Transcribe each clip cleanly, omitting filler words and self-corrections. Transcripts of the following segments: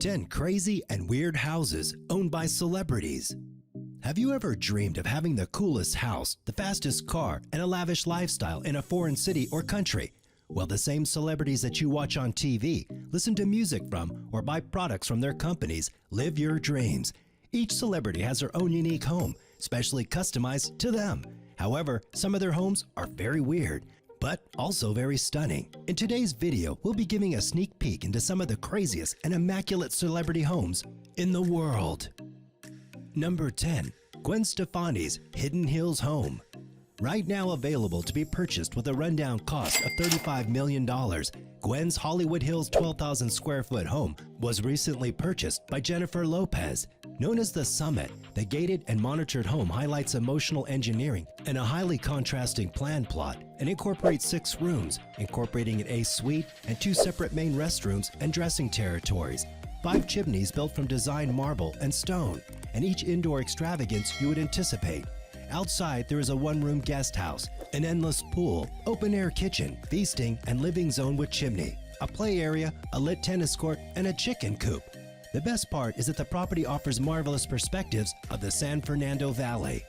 10 crazy and weird houses owned by celebrities. Have you ever dreamed of having the coolest house, the fastest car, and a lavish lifestyle in a foreign city or country? Well, the same celebrities that you watch on TV, listen to music from, or buy products from their companies live your dreams. Each celebrity has their own unique home, specially customized to them. However, some of their homes are very weird, but also very stunning. In today's video, we'll be giving a sneak peek into some of the craziest and immaculate celebrity homes in the world. Number 10. Gwen Stefani's Hidden Hills home. Right now available to be purchased with a rundown cost of $35 million, Gwen's Hollywood Hills 12,000 square foot home was recently purchased by Jennifer Lopez. Known as The Summit, the gated and monitored home highlights emotional engineering and a highly contrasting plan plot and incorporates 6 rooms, incorporating an ace suite and 2 separate main restrooms and dressing territories, 5 chimneys built from designed marble and stone, and each indoor extravagance you would anticipate. Outside, there is a 1-room guest house, an endless pool, open-air kitchen, feasting and living zone with chimney, a play area, a lit tennis court, and a chicken coop. The best part is that the property offers marvelous perspectives of the San Fernando Valley.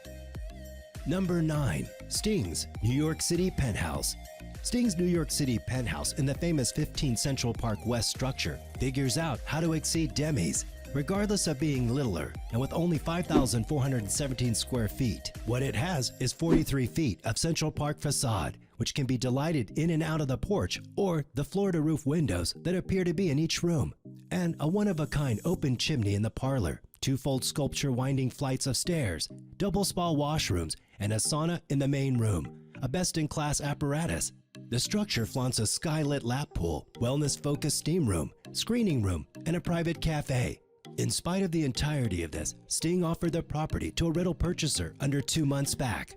Number 9. Sting's New York City Penthouse. Sting's New York City penthouse in the famous 15 Central Park West structure figures out how to exceed Demi's. Regardless of being littler and with only 5,417 square feet, what it has is 43 feet of Central Park facade, which can be delighted in and out of the porch or the floor-to-roof windows that appear to be in each room, and a one-of-a-kind open chimney in the parlor, 2-fold sculpture winding flights of stairs, double spa washrooms, and a sauna in the main room, a best-in-class apparatus. The structure flaunts a skylit lap pool, wellness-focused steam room, screening room, and a private cafe. In spite of the entirety of this, Sting offered the property to a rental purchaser under 2 months back.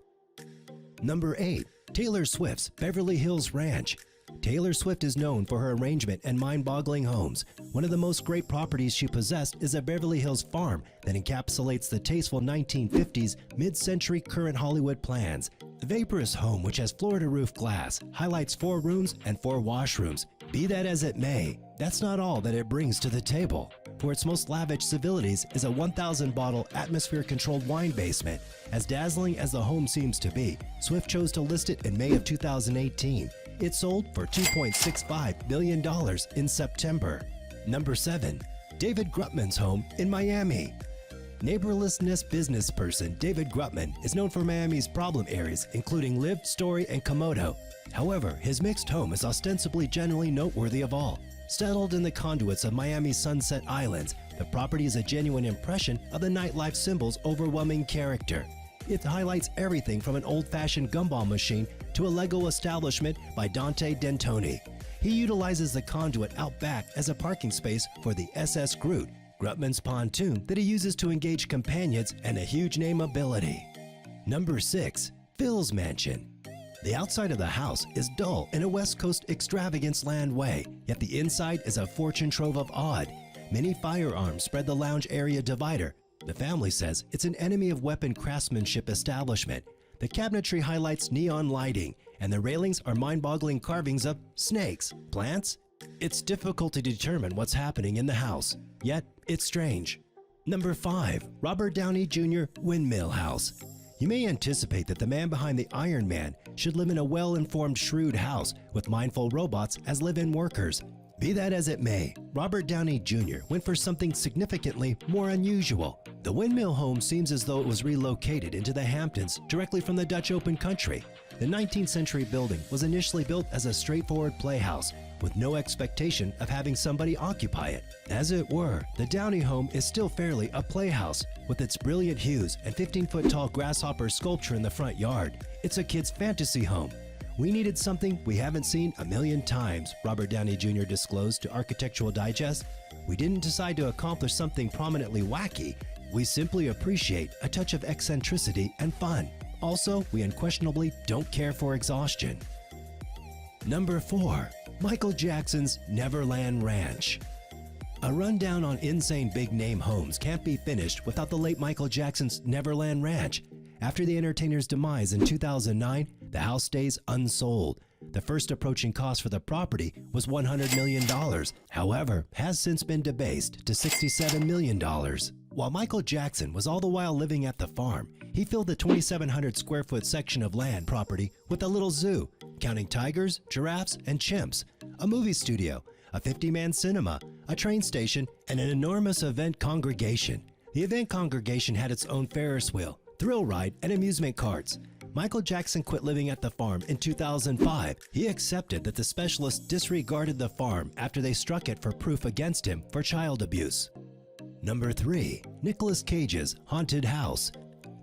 Number 8. Taylor Swift's Beverly Hills Ranch. Taylor Swift is known for her arrangement and mind-boggling homes. One of the most great properties she possessed is a Beverly Hills farm that encapsulates the tasteful 1950s mid-century current Hollywood plans. The vaporous home, which has floor-to-roof glass, highlights 4 rooms and 4 washrooms. Be that as it may, that's not all that it brings to the table. For its most lavish civilities is a 1,000-bottle atmosphere-controlled wine basement. As dazzling as the home seems to be, Swift chose to list it in May of 2018. It sold for $2.65 million in September. Number 7. David Grutman's home in Miami. Neighborlessness business person David Grutman is known for Miami's problem areas, including Live, Story, and Komodo. However, his mixed home is ostensibly generally noteworthy of all. Settled in the conduits of Miami's Sunset Islands, the property is a genuine impression of the nightlife symbol's overwhelming character. It highlights everything from an old-fashioned gumball machine to a Lego establishment by Dante Dentoni. He utilizes the conduit out back as a parking space for the SS Groot, Grutman's pontoon that he uses to engage companions, and a huge name ability. Number 6. Phil's Mansion. The outside of the house is dull in a West Coast extravagance land way, yet the inside is a fortune trove of odd. Many firearms spread the lounge area divider. The family says it's an enemy of weapon craftsmanship establishment. The cabinetry highlights neon lighting, and the railings are mind-boggling carvings of snakes, plants. It's difficult to determine what's happening in the house, yet it's strange. Number 5. Robert Downey Jr. Windmill House. You may anticipate that the man behind the Iron Man should live in a well-informed, shrewd house with mindful robots as live-in workers. Be that as it may, Robert Downey Jr. went for something significantly more unusual. The windmill home seems as though it was relocated into the Hamptons directly from the Dutch Open Country. The 19th century building was initially built as a straightforward playhouse with no expectation of having somebody occupy it. As it were, the Downey home is still fairly a playhouse with its brilliant hues and 15-foot tall grasshopper sculpture in the front yard. It's a kid's fantasy home. We needed something we haven't seen a million times, Robert Downey Jr. disclosed to Architectural Digest. We didn't decide to accomplish something prominently wacky. We simply appreciate a touch of eccentricity and fun. Also, we unquestionably don't care for exhaustion. Number 4. Michael Jackson's Neverland Ranch. A rundown on insane big-name homes can't be finished without the late Michael Jackson's Neverland Ranch. After the entertainer's demise in 2009, the house stays unsold. The first approaching cost for the property was $100 million, however, has since been debased to $67 million. While Michael Jackson was all the while living at the farm, he filled the 2,700 square foot section of land property with a little zoo, counting tigers, giraffes, and chimps, a movie studio, a 50-man cinema, a train station, and an enormous event congregation. The event congregation had its own Ferris wheel, thrill ride, and amusement carts. Michael Jackson quit living at the farm in 2005. He accepted that the specialists disregarded the farm after they struck it for proof against him for child abuse. Number 3. Nicolas Cage's Haunted House.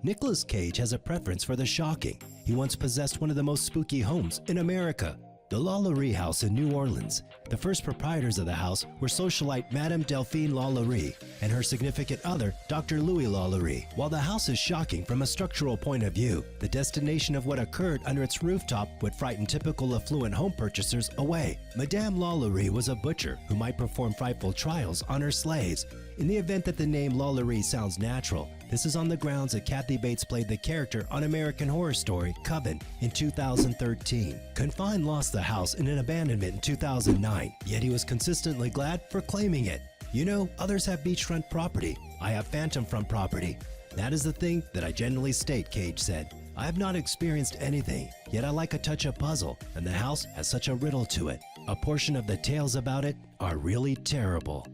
Nicolas Cage has a preference for the shocking. He once possessed one of the most spooky homes in America, the Lalaurie House in New Orleans. The first proprietors of the house were socialite Madame Delphine Lalaurie and her significant other, Dr. Louis Lalaurie. While the house is shocking from a structural point of view, the destination of what occurred under its rooftop would frighten typical affluent home purchasers away. Madame Lalaurie was a butcher who might perform frightful trials on her slaves. In the event that the name Lalaurie sounds natural, this is on the grounds that Kathy Bates played the character on American Horror Story Coven in 2013. Confine lost the house in an abandonment in 2009, yet he was consistently glad for claiming it. You know, others have beachfront property. I have phantom front property. That is the thing that I generally state, Cage said. I have not experienced anything, yet I like a touch of puzzle, and the house has such a riddle to it. A portion of the tales about it are really terrible.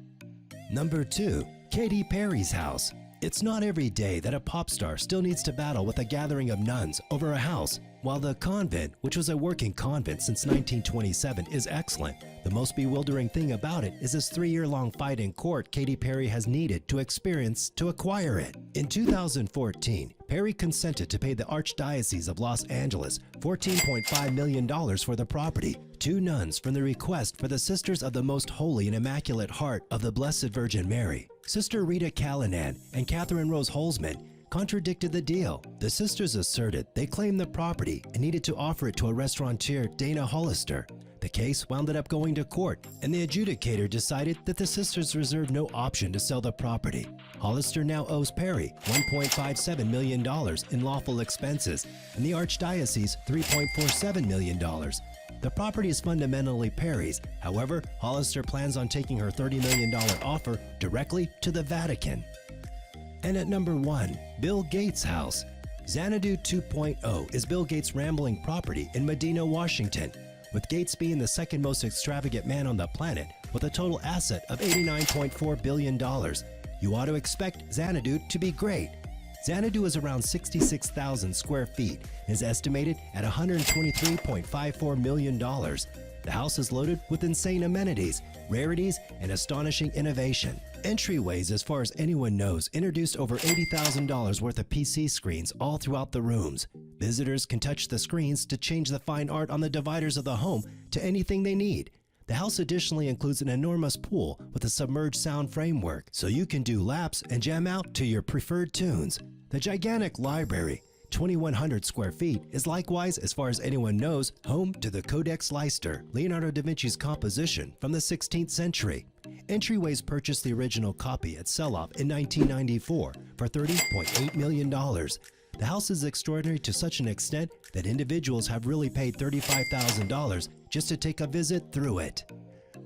Number 2. Katy Perry's house. It's not every day that a pop star still needs to battle with a gathering of nuns over a house. While the convent, which was a working convent since 1927, is excellent, the most bewildering thing about it is this 3-year-long fight in court Katy Perry has needed to experience to acquire it. In 2014, Perry consented to pay the Archdiocese of Los Angeles $14.5 million for the property. 2 nuns from the request for the Sisters of the Most Holy and Immaculate Heart of the Blessed Virgin Mary, Sister Rita Callanan and Catherine Rose Holzman, contradicted the deal. The sisters asserted they claimed the property and needed to offer it to a restaurateur, Dana Hollister. The case wound up going to court, and the adjudicator decided that the sisters reserved no option to sell the property. Hollister now owes Perry $1.57 million in lawful expenses, and the Archdiocese $3.47 million. The property is fundamentally Perry's. However, Hollister plans on taking her $30 million offer directly to the Vatican. And at number 1, Bill Gates' house. Xanadu 2.0 is Bill Gates' rambling property in Medina, Washington, with Gates being the second most extravagant man on the planet with a total asset of $89.4 billion. You ought to expect Xanadu to be great. Xanadu is around 66,000 square feet and is estimated at $123.54 million. The house is loaded with insane amenities, rarities, and astonishing innovation. Entryways, as far as anyone knows, introduced over $80,000 worth of PC screens all throughout the rooms. Visitors can touch the screens to change the fine art on the dividers of the home to anything they need. The house additionally includes an enormous pool with a submerged sound framework, so you can do laps and jam out to your preferred tunes. The gigantic library, 2,100 square feet, is likewise, as far as anyone knows, home to the Codex Leicester, Leonardo da Vinci's composition from the 16th century. Entryways purchased the original copy at sell-off in 1994 for $30.8 million. The house is extraordinary to such an extent that individuals have really paid $35,000 just to take a visit through it.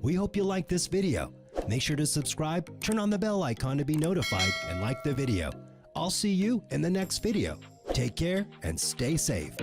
We hope you like this video. Make sure to subscribe, turn on the bell icon to be notified, and like the video. I'll see you in the next video. Take care and stay safe.